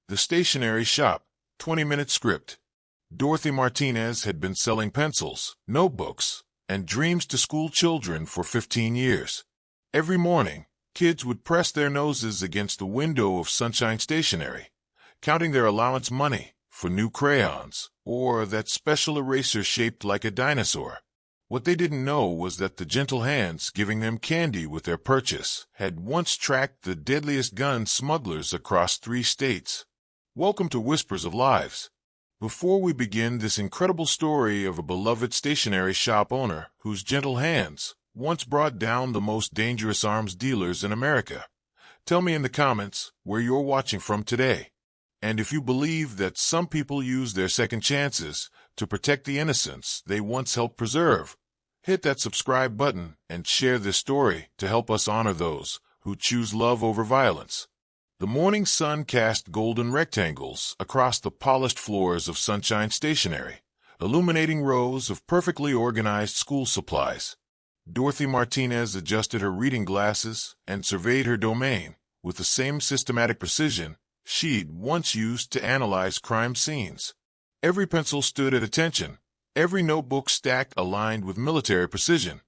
The Stationery Shop, 20-minute script. Dorothy Martinez had been selling pencils, notebooks, and dreams to school children for 15 years. Every morning, kids would press their noses against the window of Sunshine Stationery, counting their allowance money for new crayons or that special eraser shaped like a dinosaur. What they didn't know was that the gentle hands giving them candy with their purchase had once tracked the deadliest gun smugglers across 3 states. Welcome to Whispers of Lives. Before we begin this incredible story of a beloved stationery shop owner whose gentle hands once brought down the most dangerous arms dealers in America, tell me in the comments where you're watching from today. And if you believe that some people use their second chances to protect the innocence they once helped preserve, hit that subscribe button and share this story to help us honor those who choose love over violence. The morning sun cast golden rectangles across the polished floors of Sunshine Stationery, illuminating rows of perfectly organized school supplies. Dorothy Martinez adjusted her reading glasses and surveyed her domain with the same systematic precision she'd once used to analyze crime scenes. Every pencil stood at attention, every notebook stacked aligned with military precision,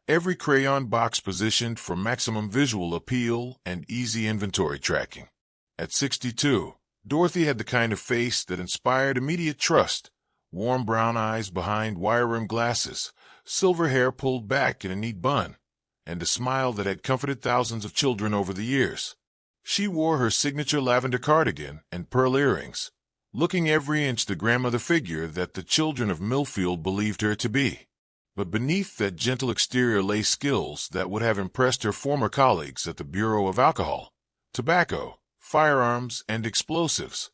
every crayon box positioned for maximum visual appeal and easy inventory tracking. At 62, Dorothy had the kind of face that inspired immediate trust: warm brown eyes behind wire-rimmed glasses, silver hair pulled back in a neat bun, and a smile that had comforted thousands of children over the years. She wore her signature lavender cardigan and pearl earrings, looking every inch the grandmother figure that the children of Millfield believed her to be. But beneath that gentle exterior lay skills that would have impressed her former colleagues at the Bureau of Alcohol, Tobacco, Firearms, and Explosives.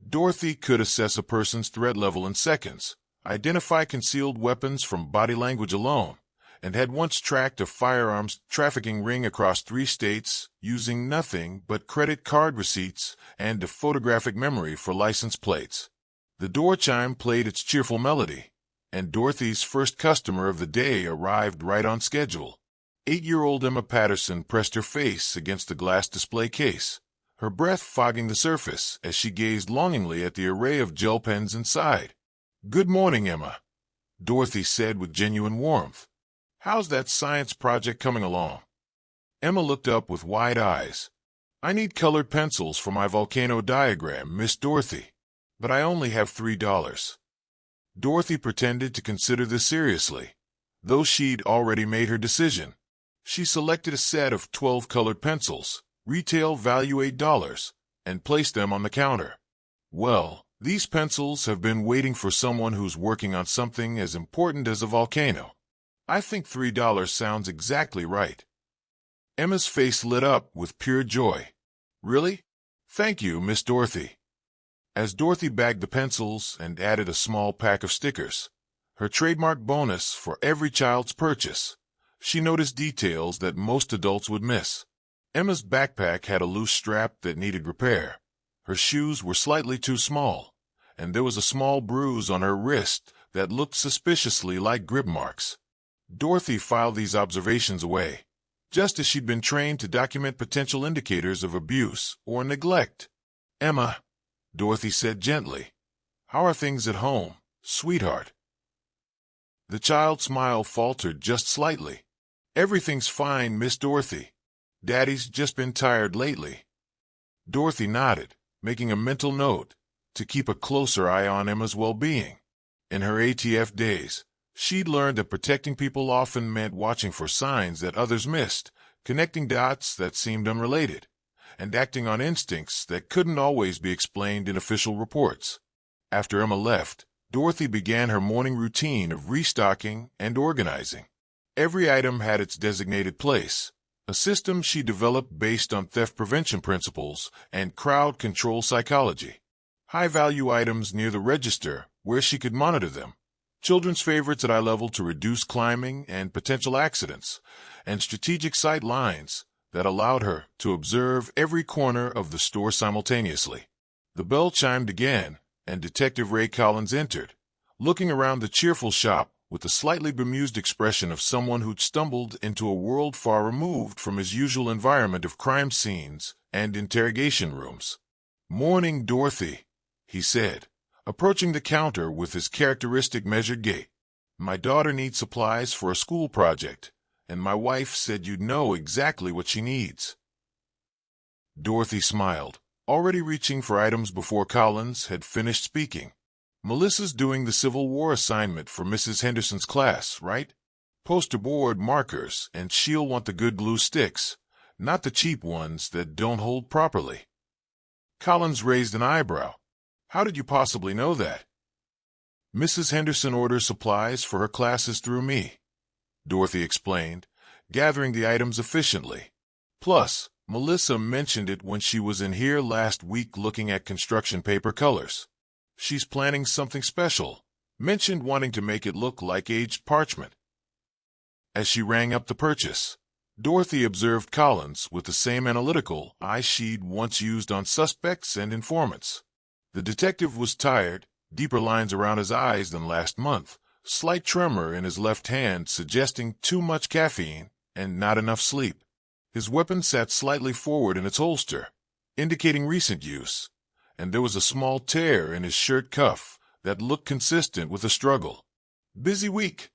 Dorothy could assess a person's threat level in seconds, identify concealed weapons from body language alone, and had once tracked a firearms trafficking ring across 3 states using nothing but credit card receipts and a photographic memory for license plates. The door chime played its cheerful melody, and Dorothy's first customer of the day arrived right on schedule. 8-year-old Emma Patterson pressed her face against the glass display case, her breath fogging the surface as she gazed longingly at the array of gel pens inside. "Good morning, Emma," Dorothy said with genuine warmth. "How's that science project coming along?" Emma looked up with wide eyes. "I need colored pencils for my volcano diagram, Miss Dorothy, but I only have $3. Dorothy pretended to consider this seriously, though she'd already made her decision. She selected a set of 12 colored pencils, retail value $8, and placed them on the counter. "Well, these pencils have been waiting for someone who's working on something as important as a volcano. I think $3 sounds exactly right." Emma's face lit up with pure joy. "Really? Thank you, Miss Dorothy." As Dorothy bagged the pencils and added a small pack of stickers, her trademark bonus for every child's purchase, she noticed details that most adults would miss. Emma's backpack had a loose strap that needed repair. Her shoes were slightly too small, and there was a small bruise on her wrist that looked suspiciously like grip marks. Dorothy filed these observations away, just as she'd been trained to document potential indicators of abuse or neglect. "Emma," Dorothy said gently, "how are things at home, sweetheart?" The child's smile faltered just slightly. "Everything's fine, Miss Dorothy. Daddy's just been tired lately." Dorothy nodded, making a mental note to keep a closer eye on Emma's well-being. In her ATF days, she'd learned that protecting people often meant watching for signs that others missed, connecting dots that seemed unrelated, and acting on instincts that couldn't always be explained in official reports. After Emma left, Dorothy began her morning routine of restocking and organizing. Every item had its designated place, a system she developed based on theft prevention principles and crowd control psychology. High-value items near the register where she could monitor them, children's favorites at eye level to reduce climbing and potential accidents, and strategic sight lines that allowed her to observe every corner of the store simultaneously. The bell chimed again, and Detective Ray Collins entered, looking around the cheerful shop with the slightly bemused expression of someone who'd stumbled into a world far removed from his usual environment of crime scenes and interrogation rooms. "Morning, Dorothy," he said, approaching the counter with his characteristic measured gait. "My daughter needs supplies for a school project, and my wife said you'd know exactly what she needs." Dorothy smiled, already reaching for items before Collins had finished speaking. "Melissa's doing the Civil War assignment for Mrs. Henderson's class, right? Poster board markers, and she'll want the good glue sticks, not the cheap ones that don't hold properly." Collins raised an eyebrow. "How did you possibly know that?" "Mrs. Henderson orders supplies for her classes through me," Dorothy explained, gathering the items efficiently. "Plus, Melissa mentioned it when she was in here last week looking at construction paper colors. She's planning something special, mentioned wanting to make it look like aged parchment." As she rang up the purchase, Dorothy observed Collins with the same analytical eye she'd once used on suspects and informants. The detective was tired, deeper lines around his eyes than last month, slight tremor in his left hand suggesting too much caffeine and not enough sleep. His weapon sat slightly forward in its holster, indicating recent use, and there was a small tear in his shirt cuff that looked consistent with a struggle. "Busy week?"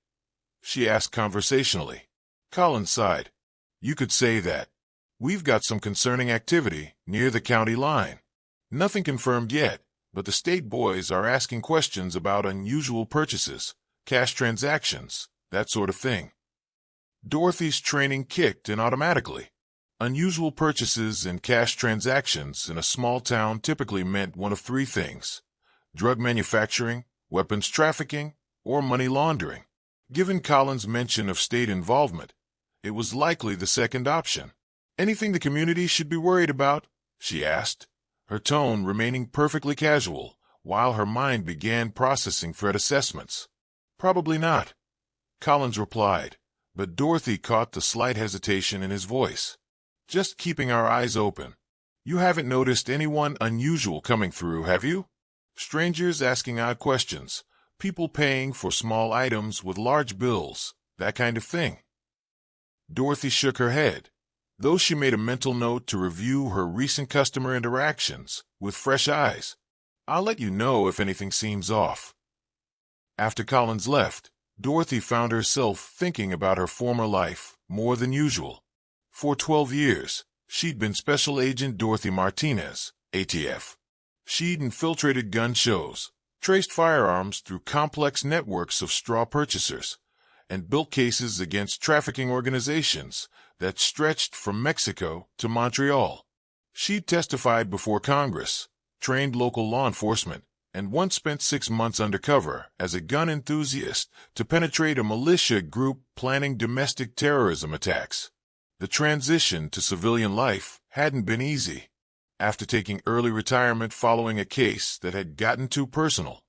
she asked conversationally. Collins sighed. "You could say that. We've got some concerning activity near the county line. Nothing confirmed yet, but the state boys are asking questions about unusual purchases, cash transactions, that sort of thing." Dorothy's training kicked in automatically. Unusual purchases and cash transactions in a small town typically meant one of three things: drug manufacturing, weapons trafficking, or money laundering. Given Collins' mention of state involvement, it was likely the second option. "Anything the community should be worried about?" she asked, her tone remaining perfectly casual, while her mind began processing threat assessments. "Probably not," Collins replied, but Dorothy caught the slight hesitation in his voice. "Just keeping our eyes open. You haven't noticed anyone unusual coming through, have you? Strangers asking odd questions, people paying for small items with large bills, that kind of thing." Dorothy shook her head, though she made a mental note to review her recent customer interactions with fresh eyes. "I'll let you know if anything seems off." After Collins left, Dorothy found herself thinking about her former life more than usual. For 12 years, she'd been Special Agent Dorothy Martinez, ATF. She'd infiltrated gun shows, traced firearms through complex networks of straw purchasers, and built cases against trafficking organizations that stretched from Mexico to Montreal. She'd testified before Congress, trained local law enforcement, and once spent 6 months undercover as a gun enthusiast to penetrate a militia group planning domestic terrorism attacks. The transition to civilian life hadn't been easy. After taking early retirement following a case that had gotten too personal,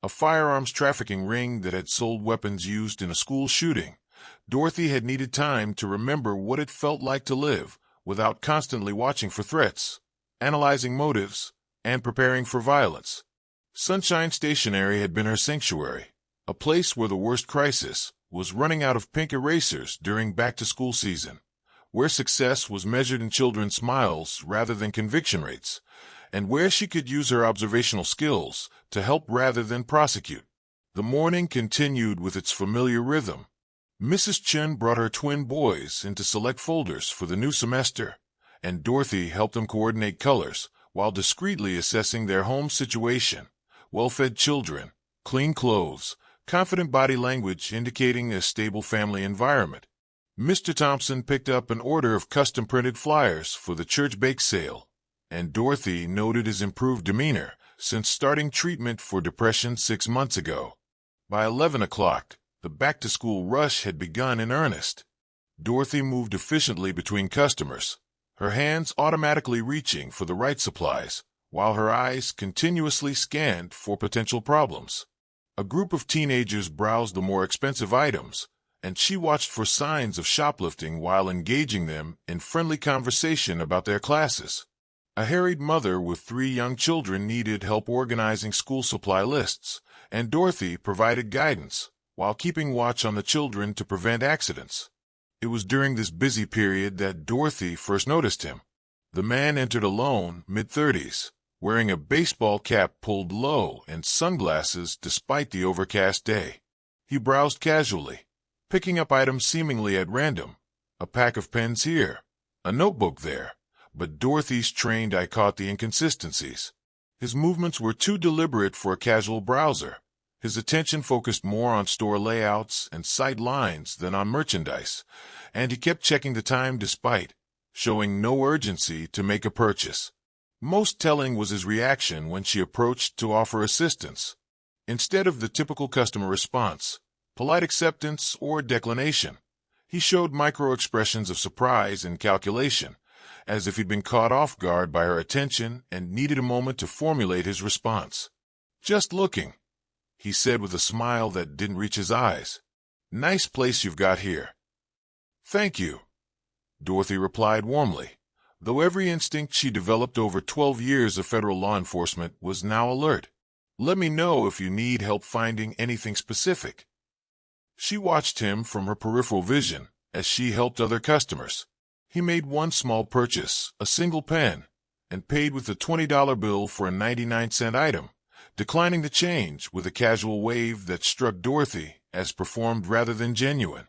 a firearms trafficking ring that had sold weapons used in a school shooting, Dorothy had needed time to remember what it felt like to live without constantly watching for threats, analyzing motives, and preparing for violence. Sunshine Stationery had been her sanctuary, a place where the worst crisis was running out of pink erasers during back-to-school season, where success was measured in children's smiles rather than conviction rates, and where she could use her observational skills to help rather than prosecute. The morning continued with its familiar rhythm. Mrs. Chen brought her twin boys into select folders for the new semester, and Dorothy helped them coordinate colors while discreetly assessing their home situation. Well-fed children, clean clothes, confident body language indicating a stable family environment. Mr. Thompson picked up an order of custom-printed flyers for the church bake sale, and Dorothy noted his improved demeanor since starting treatment for depression 6 months ago. By 11 o'clock, the back-to-school rush had begun in earnest. Dorothy moved efficiently between customers, her hands automatically reaching for the right supplies, while her eyes continuously scanned for potential problems. A group of teenagers browsed the more expensive items, and she watched for signs of shoplifting while engaging them in friendly conversation about their classes. A harried mother with 3 young children needed help organizing school supply lists, and Dorothy provided guidance while keeping watch on the children to prevent accidents. It was during this busy period that Dorothy first noticed him. The man entered alone, mid-30s, wearing a baseball cap pulled low and sunglasses despite the overcast day. He browsed casually, picking up items seemingly at random. A pack of pens here, a notebook there, but Dorothy's trained eye caught the inconsistencies. His movements were too deliberate for a casual browser. His attention focused more on store layouts and sight lines than on merchandise, and he kept checking the time despite showing no urgency to make a purchase. Most telling was his reaction when she approached to offer assistance. Instead of the typical customer response, polite acceptance or declination, he showed micro-expressions of surprise and calculation, as if he'd been caught off guard by her attention and needed a moment to formulate his response. "Just looking," he said with a smile that didn't reach his eyes. "Nice place you've got here." "Thank you," Dorothy replied warmly, though every instinct she developed over 12 years of federal law enforcement was now alert. "Let me know if you need help finding anything specific." She watched him from her peripheral vision as she helped other customers. He made one small purchase, a single pen, and paid with a $20 bill for a 99-cent item, declining the change with a casual wave that struck Dorothy as performed rather than genuine.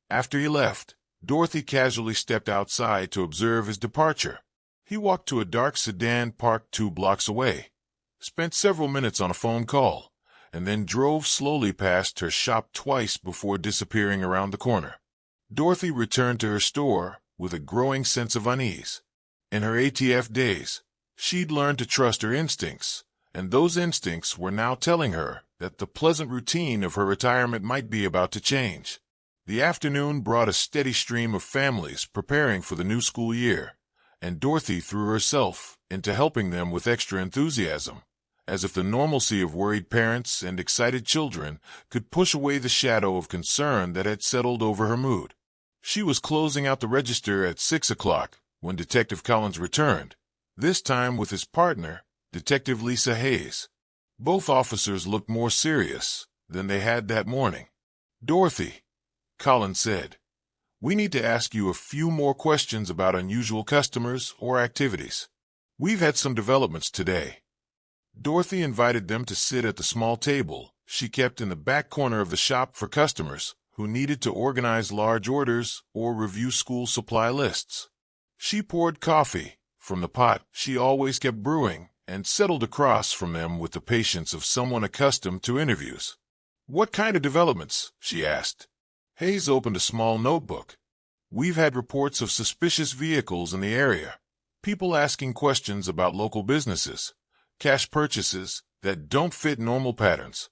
After he left, Dorothy casually stepped outside to observe his departure. He walked to a dark sedan parked 2 blocks away, spent several minutes on a phone call, and then drove slowly past her shop twice before disappearing around the corner. Dorothy returned to her store with a growing sense of unease. In her ATF days, she'd learned to trust her instincts, and those instincts were now telling her that the pleasant routine of her retirement might be about to change. The afternoon brought a steady stream of families preparing for the new school year, and Dorothy threw herself into helping them with extra enthusiasm, as if the normalcy of worried parents and excited children could push away the shadow of concern that had settled over her mood. She was closing out the register at 6 o'clock when Detective Collins returned, this time with his partner, Detective Lisa Hayes. Both officers looked more serious than they had that morning. "Dorothy," Collins said, "we need to ask you a few more questions about unusual customers or activities. We've had some developments today." Dorothy invited them to sit at the small table she kept in the back corner of the shop for customers who needed to organize large orders or review school supply lists. She poured coffee from the pot she always kept brewing and settled across from them with the patience of someone accustomed to interviews. "What kind of developments?" she asked. Hayes opened a small notebook. "We've had reports of suspicious vehicles in the area, people asking questions about local businesses, cash purchases that don't fit normal patterns.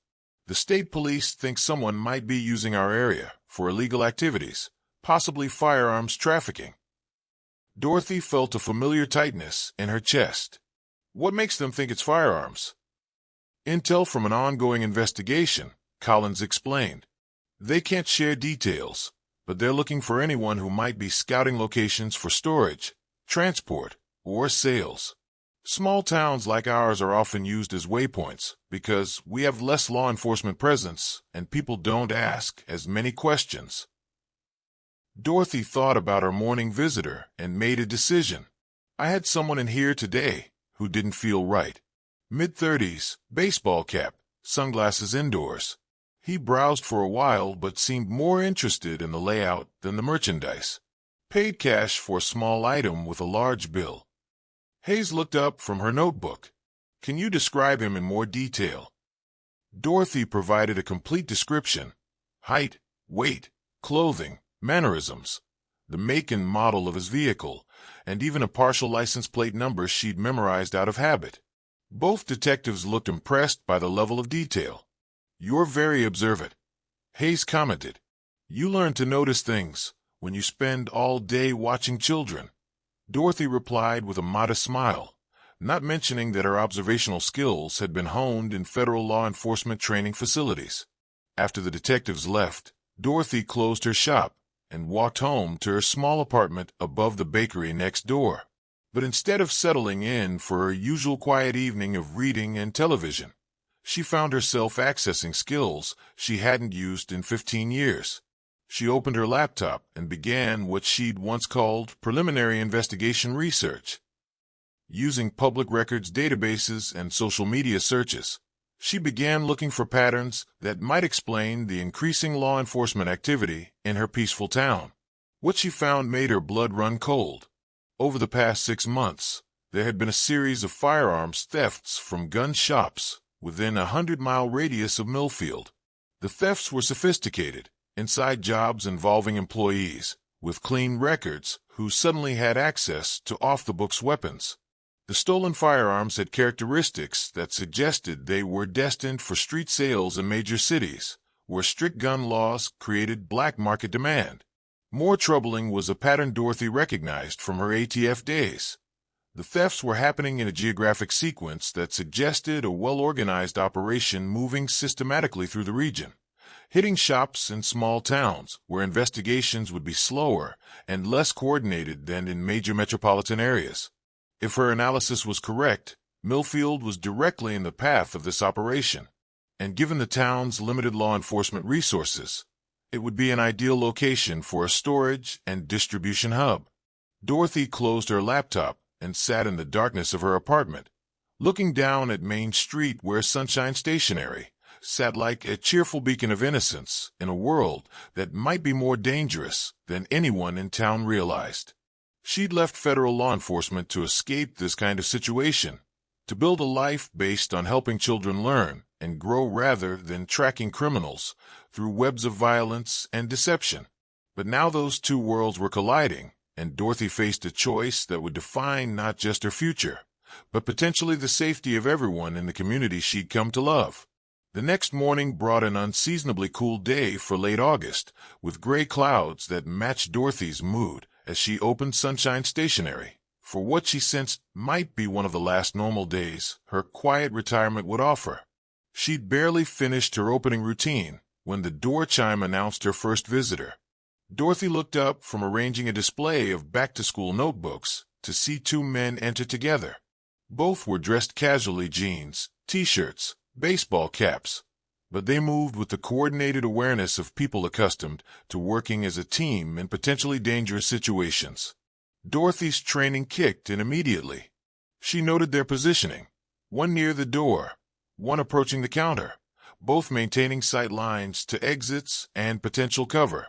The state police think someone might be using our area for illegal activities, possibly firearms trafficking." Dorothy felt a familiar tightness in her chest. "What makes them think it's firearms?" "Intel from an ongoing investigation," Collins explained. "They can't share details, but they're looking for anyone who might be scouting locations for storage, transport, or sales. Small towns like ours are often used as waypoints because we have less law enforcement presence and people don't ask as many questions." Dorothy thought about her morning visitor and made a decision. "I had someone in here today who didn't feel right. Mid-30s, baseball cap, sunglasses indoors. He browsed for a while but seemed more interested in the layout than the merchandise. Paid cash for a small item with a large bill." Hayes looked up from her notebook. "Can you describe him in more detail?" Dorothy provided a complete description: height, weight, clothing, mannerisms, the make and model of his vehicle, and even a partial license plate number she'd memorized out of habit. Both detectives looked impressed by the level of detail. "You're very observant," Hayes commented. "You learn to notice things when you spend all day watching children." Dorothy replied with a modest smile, not mentioning that her observational skills had been honed in federal law enforcement training facilities. After the detectives left, Dorothy closed her shop and walked home to her small apartment above the bakery next door. But instead of settling in for her usual quiet evening of reading and television, she found herself accessing skills she hadn't used in 15 years. She opened her laptop and began what she'd once called preliminary investigation research. Using public records databases and social media searches, she began looking for patterns that might explain the increasing law enforcement activity in her peaceful town. What she found made her blood run cold. Over the past 6 months, there had been a series of firearms thefts from gun shops within a 100-mile radius of Millfield. The thefts were sophisticated, inside jobs involving employees with clean records who suddenly had access to off-the-books weapons. The stolen firearms had characteristics that suggested they were destined for street sales in major cities, where strict gun laws created black market demand. More troubling was a pattern Dorothy recognized from her ATF days. The thefts were happening in a geographic sequence that suggested a well-organized operation moving systematically through the region, hitting shops in small towns where investigations would be slower and less coordinated than in major metropolitan areas. If her analysis was correct, Millfield was directly in the path of this operation, and given the town's limited law enforcement resources, it would be an ideal location for a storage and distribution hub. Dorothy closed her laptop and sat in the darkness of her apartment, looking down at Main Street where Sunshine Stationery sat like a cheerful beacon of innocence in a world that might be more dangerous than anyone in town realized. She'd left federal law enforcement to escape this kind of situation, to build a life based on helping children learn and grow rather than tracking criminals through webs of violence and deception. But now those two worlds were colliding, and Dorothy faced a choice that would define not just her future, but potentially the safety of everyone in the community she'd come to love. The next morning brought an unseasonably cool day for late August, with gray clouds that matched Dorothy's mood as she opened Sunshine Stationery for what she sensed might be one of the last normal days her quiet retirement would offer. She'd barely finished her opening routine when the door chime announced her first visitor. Dorothy looked up from arranging a display of back-to-school notebooks to see two men enter together. Both were dressed casually: jeans, t-shirts, baseball caps, but they moved with the coordinated awareness of people accustomed to working as a team in potentially dangerous situations. Dorothy's training kicked in immediately. She noted their positioning, one near the door, one approaching the counter, both maintaining sight lines to exits and potential cover.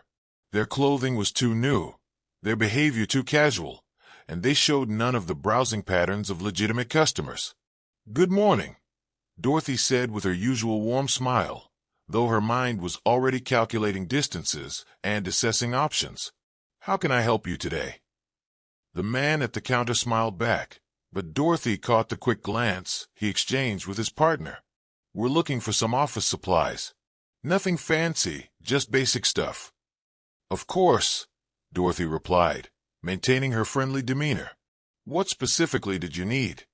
Their clothing was too new, their behavior too casual, and they showed none of the browsing patterns of legitimate customers. "Good morning," Dorothy said with her usual warm smile, though her mind was already calculating distances and assessing options. "How can I help you today?" The man at the counter smiled back, but Dorothy caught the quick glance he exchanged with his partner. "We're looking for some office supplies. Nothing fancy, just basic stuff." "Of course," Dorothy replied, maintaining her friendly demeanor. "What specifically did you need?"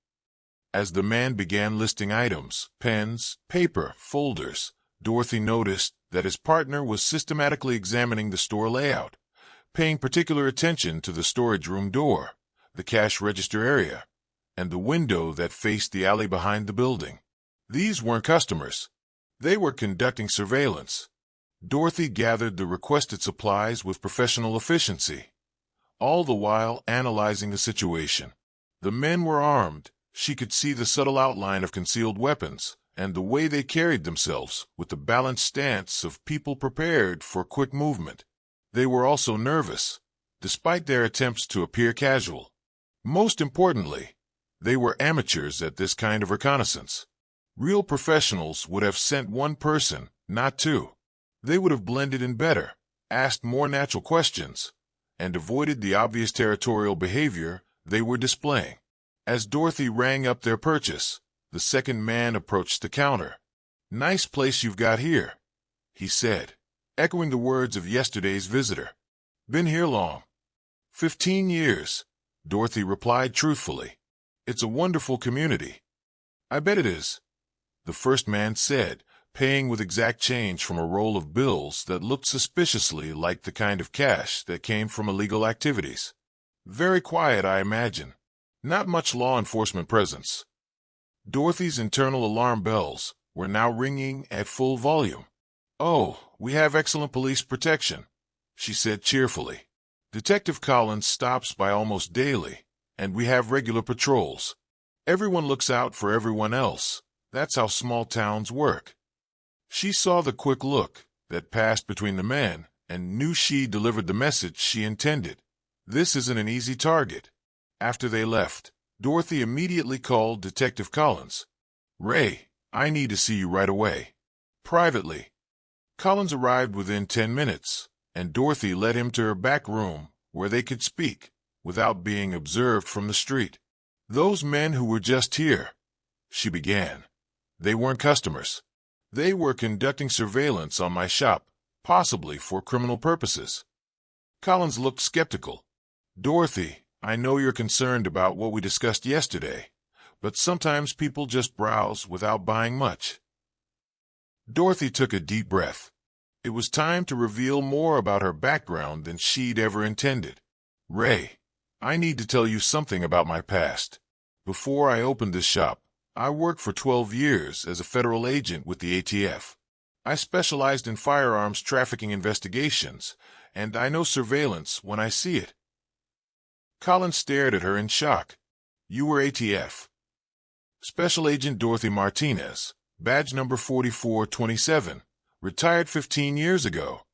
As the man began listing items, pens, paper, folders, Dorothy noticed that his partner was systematically examining the store layout, paying particular attention to the storage room door, the cash register area, and the window that faced the alley behind the building. These weren't customers. They were conducting surveillance. Dorothy gathered the requested supplies with professional efficiency, all the while analyzing the situation. The men were armed. She could see the subtle outline of concealed weapons and the way they carried themselves with the balanced stance of people prepared for quick movement. They were also nervous, despite their attempts to appear casual. Most importantly, they were amateurs at this kind of reconnaissance. Real professionals would have sent one person, not two. They would have blended in better, asked more natural questions, and avoided the obvious territorial behavior they were displaying. As Dorothy rang up their purchase, the second man approached the counter. "Nice place you've got here," he said, echoing the words of yesterday's visitor. "Been here long?" 15 years, Dorothy replied truthfully. "It's a wonderful community." "I bet it is," the first man said, paying with exact change from a roll of bills that looked suspiciously like the kind of cash that came from illegal activities. "Very quiet, I imagine. Not much law enforcement presence." Dorothy's internal alarm bells were now ringing at full volume. "Oh, we have excellent police protection," she said cheerfully. "Detective Collins stops by almost daily, and we have regular patrols. Everyone looks out for everyone else. That's how small towns work." She saw the quick look that passed between the men and knew she delivered the message she intended. This isn't an easy target. After they left, Dorothy immediately called Detective Collins. "Ray, I need to see you right away." Privately. Collins arrived within 10 minutes, and Dorothy led him to her back room where they could speak without being observed from the street. "Those men who were just here," she began. "They weren't customers. They were conducting surveillance on my shop, possibly for criminal purposes." Collins looked skeptical. "Dorothy, I know you're concerned about what we discussed yesterday, but sometimes people just browse without buying much." Dorothy took a deep breath. It was time to reveal more about her background than she'd ever intended. "Ray, I need to tell you something about my past. Before I opened this shop, I worked for 12 years as a federal agent with the ATF. I specialized in firearms trafficking investigations, and I know surveillance when I see it." Collins stared at her in shock. "You were ATF?" "Special Agent Dorothy Martinez, badge number 4427, retired 15 years ago,"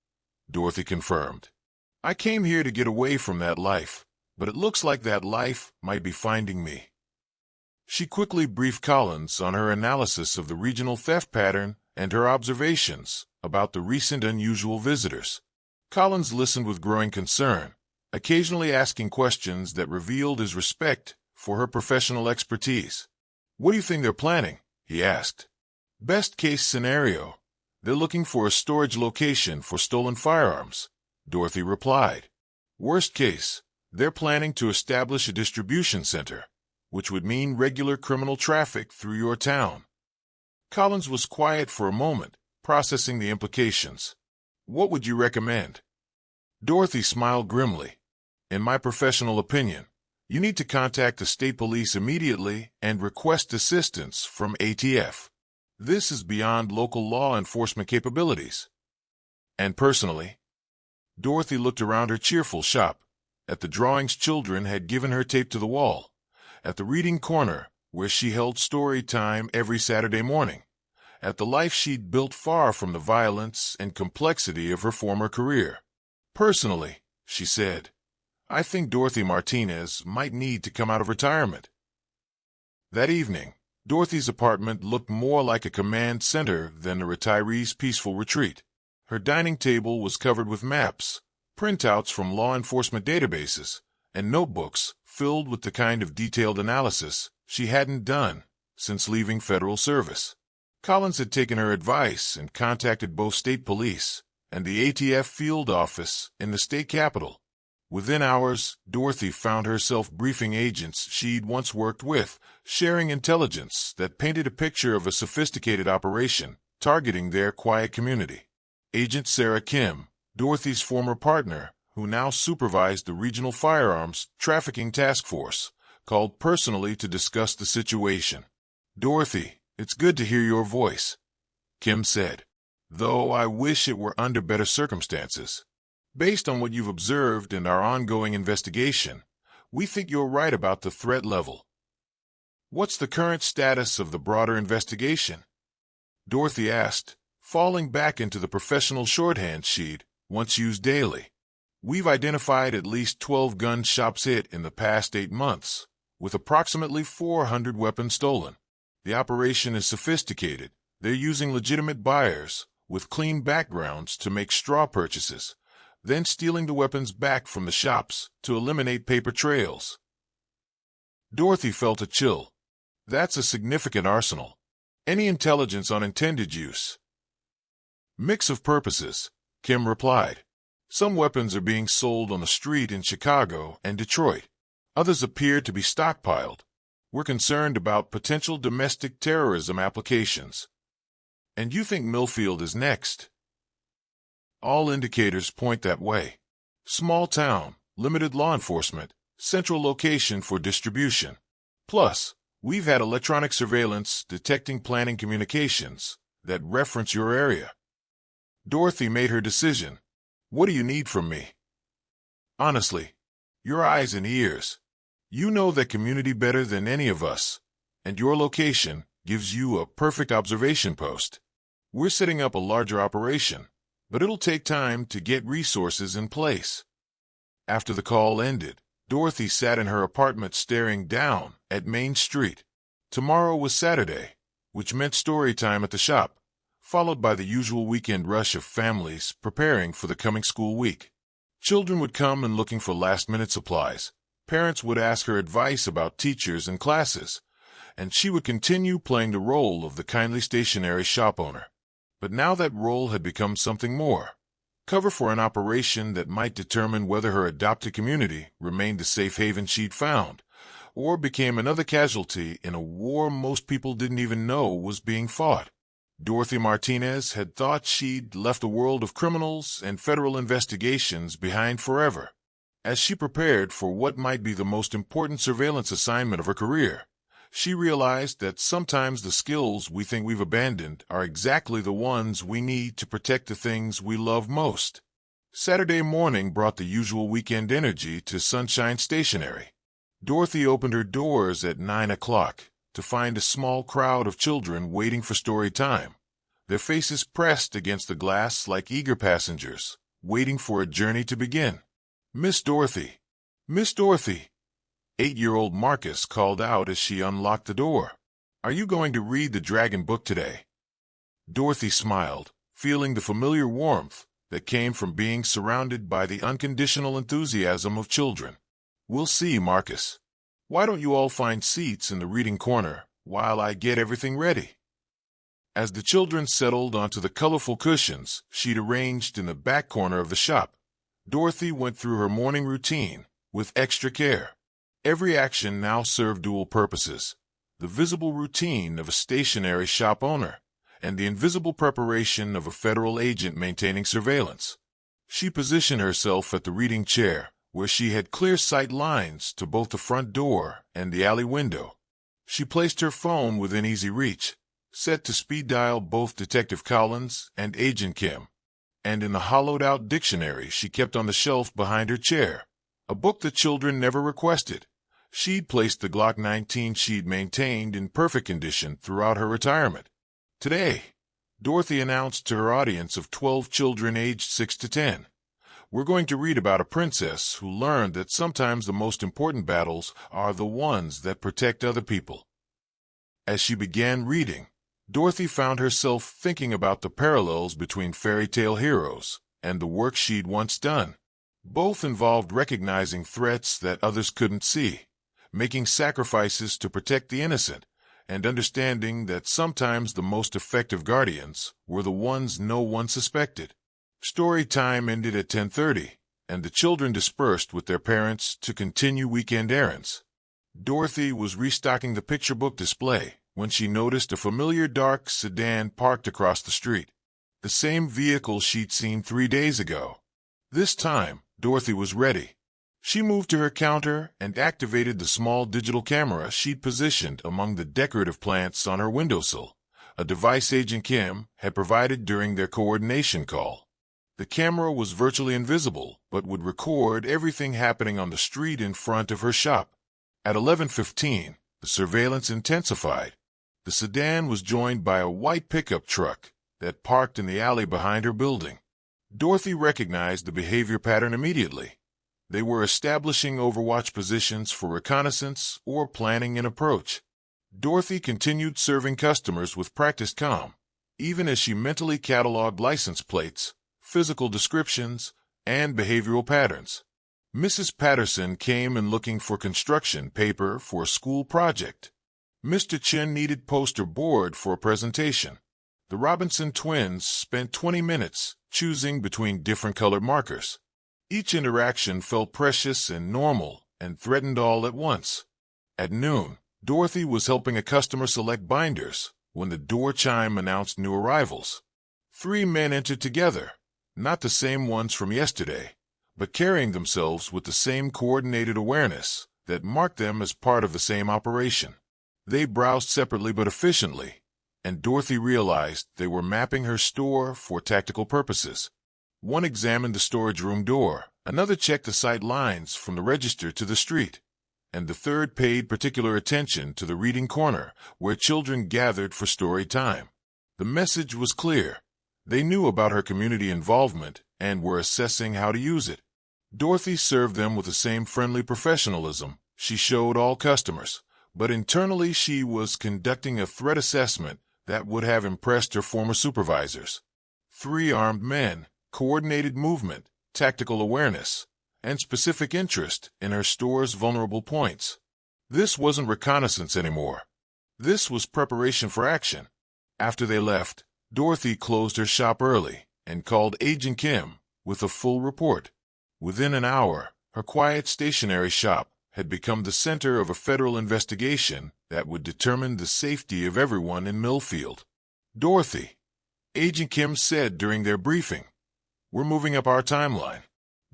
Dorothy confirmed. "I came here to get away from that life, but it looks like that life might be finding me." She quickly briefed Collins on her analysis of the regional theft pattern and her observations about the recent unusual visitors. Collins listened with growing concern, occasionally asking questions that revealed his respect for her professional expertise. "What do you think they're planning?" he asked. "Best case scenario, they're looking for a storage location for stolen firearms," Dorothy replied. "Worst case, they're planning to establish a distribution center, which would mean regular criminal traffic through your town." Collins was quiet for a moment, processing the implications. "What would you recommend?" Dorothy smiled grimly. "In my professional opinion, you need to contact the state police immediately and request assistance from ATF. This is beyond local law enforcement capabilities." "And personally?" Dorothy looked around her cheerful shop, at the drawings children had given her taped to the wall, at the reading corner where she held story time every Saturday morning, at the life she'd built far from the violence and complexity of her former career. "Personally," she said, "I think Dorothy Martinez might need to come out of retirement." That evening, Dorothy's apartment looked more like a command center than a retiree's peaceful retreat. Her dining table was covered with maps, printouts from law enforcement databases, and notebooks filled with the kind of detailed analysis she hadn't done since leaving federal service. Collins had taken her advice and contacted both state police and the ATF field office in the state capital. Within hours, Dorothy found herself briefing agents she'd once worked with, sharing intelligence that painted a picture of a sophisticated operation targeting their quiet community. Agent Sarah Kim, Dorothy's former partner, who now supervised the regional firearms trafficking task force, called personally to discuss the situation. "Dorothy, it's good to hear your voice," Kim said, "though I wish it were under better circumstances. Based on what you've observed in our ongoing investigation, we think you're right about the threat level. What's the current status of the broader investigation?" Dorothy asked, falling back into the professional shorthand she'd once used daily. "We've identified at least 12 gun shops hit in the past 8 months, with approximately 400 weapons stolen. The operation is sophisticated. They're using legitimate buyers with clean backgrounds to make straw purchases, then stealing the weapons back from the shops to eliminate paper trails." Dorothy felt a chill. That's a significant arsenal. Any intelligence on intended use? "Mix of purposes," Kim replied. "Some weapons are being sold on the street in Chicago and Detroit. Others appear to be stockpiled. We're concerned about potential domestic terrorism applications." "And you think Millfield is next?" "All indicators point that way. Small town, limited law enforcement, central location for distribution. Plus, we've had electronic surveillance detecting planning communications that reference your area." Dorothy made her decision. "What do you need from me?" "Honestly, your eyes and ears. You know that community better than any of us, and your location gives you a perfect observation post. We're setting up a larger operation, but it'll take time to get resources in place." After the call ended, Dorothy sat in her apartment staring down at Main Street. Tomorrow was Saturday, which meant story time at the shop, followed by the usual weekend rush of families preparing for the coming school week. Children would come and looking for last-minute supplies. Parents would ask her advice about teachers and classes, and she would continue playing the role of the kindly stationery shop owner. But now that role had become something more. Cover for an operation that might determine whether her adopted community remained the safe haven she'd found, or became another casualty in a war most people didn't even know was being fought. Dorothy Martinez had thought she'd left the world of criminals and federal investigations behind forever. As she prepared for what might be the most important surveillance assignment of her career, she realized that sometimes the skills we think we've abandoned are exactly the ones we need to protect the things we love most. Saturday morning brought the usual weekend energy to Sunshine Stationery. Dorothy opened her doors at 9 o'clock to find a small crowd of children waiting for story time, their faces pressed against the glass like eager passengers, waiting for a journey to begin. "Miss Dorothy! Miss Dorothy!" 8-year-old Marcus called out as she unlocked the door. "Are you going to read the dragon book today?" Dorothy smiled, feeling the familiar warmth that came from being surrounded by the unconditional enthusiasm of children. "We'll see, Marcus. Why don't you all find seats in the reading corner while I get everything ready?" As the children settled onto the colorful cushions she'd arranged in the back corner of the shop, Dorothy went through her morning routine with extra care. Every action now served dual purposes: the visible routine of a stationery shop owner and the invisible preparation of a federal agent maintaining surveillance. She positioned herself at the reading chair, where she had clear sight lines to both the front door and the alley window. She placed her phone within easy reach, set to speed dial both Detective Collins and Agent Kim, and in the hollowed-out dictionary she kept on the shelf behind her chair, a book the children never requested. She'd placed the Glock 19 she'd maintained in perfect condition throughout her retirement. "Today," Dorothy announced to her audience of 12 children aged 6 to 10, "we're going to read about a princess who learned that sometimes the most important battles are the ones that protect other people." As she began reading, Dorothy found herself thinking about the parallels between fairy tale heroes and the work she'd once done. Both involved recognizing threats that others couldn't see, making sacrifices to protect the innocent, and understanding that sometimes the most effective guardians were the ones no one suspected. Story time ended at 10:30, and the children dispersed with their parents to continue weekend errands. Dorothy was restocking the picture book display when she noticed a familiar dark sedan parked across the street, the same vehicle she'd seen 3 days ago. This time, Dorothy was ready. She moved to her counter and activated the small digital camera she'd positioned among the decorative plants on her windowsill, a device Agent Kim had provided during their coordination call. The camera was virtually invisible, but would record everything happening on the street in front of her shop. At 11:15, the surveillance intensified. The sedan was joined by a white pickup truck that parked in the alley behind her building. Dorothy recognized the behavior pattern immediately. They were establishing overwatch positions for reconnaissance or planning an approach. Dorothy continued serving customers with practiced calm, even as she mentally cataloged license plates, physical descriptions, and behavioral patterns. Mrs. Patterson came in looking for construction paper for a school project. Mr. Chen needed poster board for a presentation. The Robinson twins spent 20 minutes choosing between different colored markers. Each interaction felt precious and normal and threatened all at once. At noon, Dorothy was helping a customer select binders when the door chime announced new arrivals. 3 men entered together, not the same ones from yesterday, but carrying themselves with the same coordinated awareness that marked them as part of the same operation. They browsed separately but efficiently, and Dorothy realized they were mapping her store for tactical purposes. One examined the storage room door, another checked the sight lines from the register to the street, and the third paid particular attention to the reading corner, where children gathered for story time. The message was clear. They knew about her community involvement and were assessing how to use it. Dorothy served them with the same friendly professionalism she showed all customers, but internally she was conducting a threat assessment that would have impressed her former supervisors. 3 armed men, coordinated movement, tactical awareness, and specific interest in her store's vulnerable points. This wasn't reconnaissance anymore. This was preparation for action. After they left, Dorothy closed her shop early and called Agent Kim with a full report. Within an hour, her quiet stationery shop had become the center of a federal investigation that would determine the safety of everyone in Millfield. "Dorothy," Agent Kim said during their briefing, "we're moving up our timeline.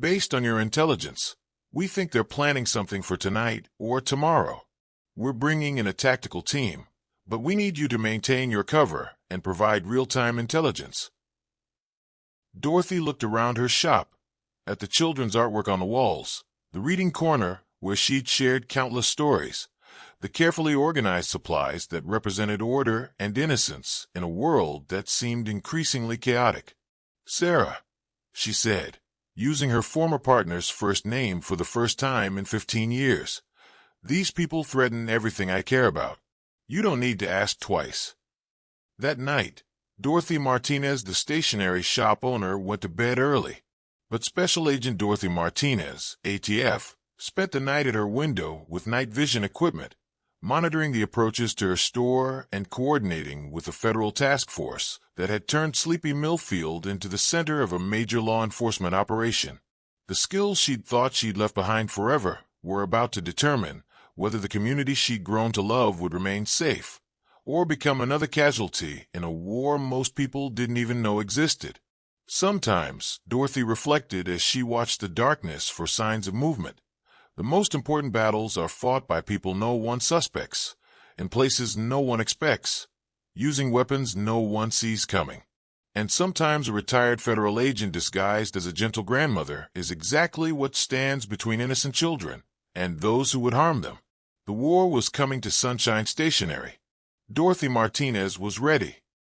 Based on your intelligence, we think they're planning something for tonight or tomorrow. We're bringing in a tactical team, but we need you to maintain your cover and provide real-time intelligence." Dorothy looked around her shop, at the children's artwork on the walls, the reading corner where she'd shared countless stories, the carefully organized supplies that represented order and innocence in a world that seemed increasingly chaotic. "Sarah," she said, using her former partner's first name for the first time in 15 years, "these people threaten everything I care about. You don't need to ask twice." That night, Dorothy Martinez, the stationery shop owner, went to bed early, but Special Agent Dorothy Martinez, ATF, spent the night at her window with night vision equipment, monitoring the approaches to her store and coordinating with the federal task force that had turned sleepy Millfield into the center of a major law enforcement operation. The skills she'd thought she'd left behind forever were about to determine whether the community she'd grown to love would remain safe or become another casualty in a war most people didn't even know existed. Sometimes, Dorothy reflected as she watched the darkness for signs of movement. The most important battles are fought by people no one suspects, in places no one expects, using weapons no one sees coming. And sometimes a retired federal agent disguised as a gentle grandmother is exactly what stands between innocent children and those who would harm them. The war was coming to Sunshine Stationery. Dorothy Martinez was ready.